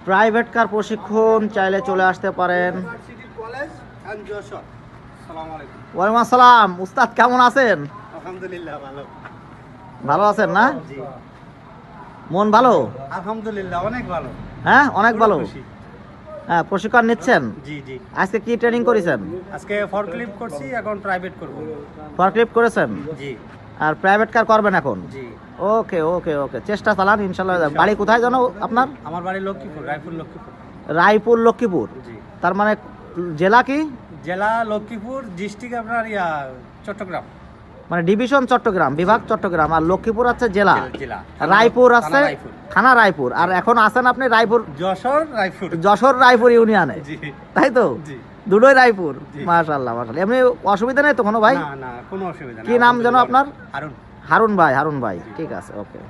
Private car প্রশিক্ষণ চাইলে চলে আসতে পারেন। ওয়ালাইকুম আসসালাম, উস্তাদ কেমন আছেন? আলহামদুলিল্লাহ ভালো। ভালো আছেন না? মন ভালো? আলহামদুলিল্লাহ অনেক ভালো। হ্যাঁ, অনেক ভালো। খুশি। হ্যাঁ, প্রশিক্ষণ নিচ্ছেন? জি জি। আজকে কি ট্রেনিং করেছেন? আজকে ফরক্লিফট করছি, এখন প্রাইভেট করব। ফরক্লিফট করেছেন? জি আর প্রাইভেট কার করবেন এখন? জি। ওকে ওকে ওকে, চেষ্টা চালান, ইনশাল্লাহ। বাড়ি কোথায় জানো আপনার? আমার বাড়ি লক্ষ্মীপুর, রায়পুর লক্ষ্মীপুর। রায়পুর লক্ষ্মীপুর? জি। তার মানে জেলা কি? জেলা লক্ষ্মীপুর, ডিস্ট্রিক্ট আপনার চট্টগ্রাম। মানে ডিভিশন চট্টগ্রাম, বিভাগ চট্টগ্রাম, আর লক্ষ্মীপুর আছে জেলা। জেলা। রায়পুর থানা আছে রায়পুর। থানা রায়পুর। আর এখন আছেন আপনি রায়পুর, যশোর রায়পুর ইউনিয়নে, জি তাই তো? জি। দুটোই রায়পুর। জি। মাশাআল্লাহ মাশাআল্লাহ। এমনি অসুবিধা নেই তো কোনো ভাই? না না, কোনো অসুবিধা কি নেই। নাম যেন আপনার? হারুন। হারুন ভাই, ঠিক আছে, ওকে।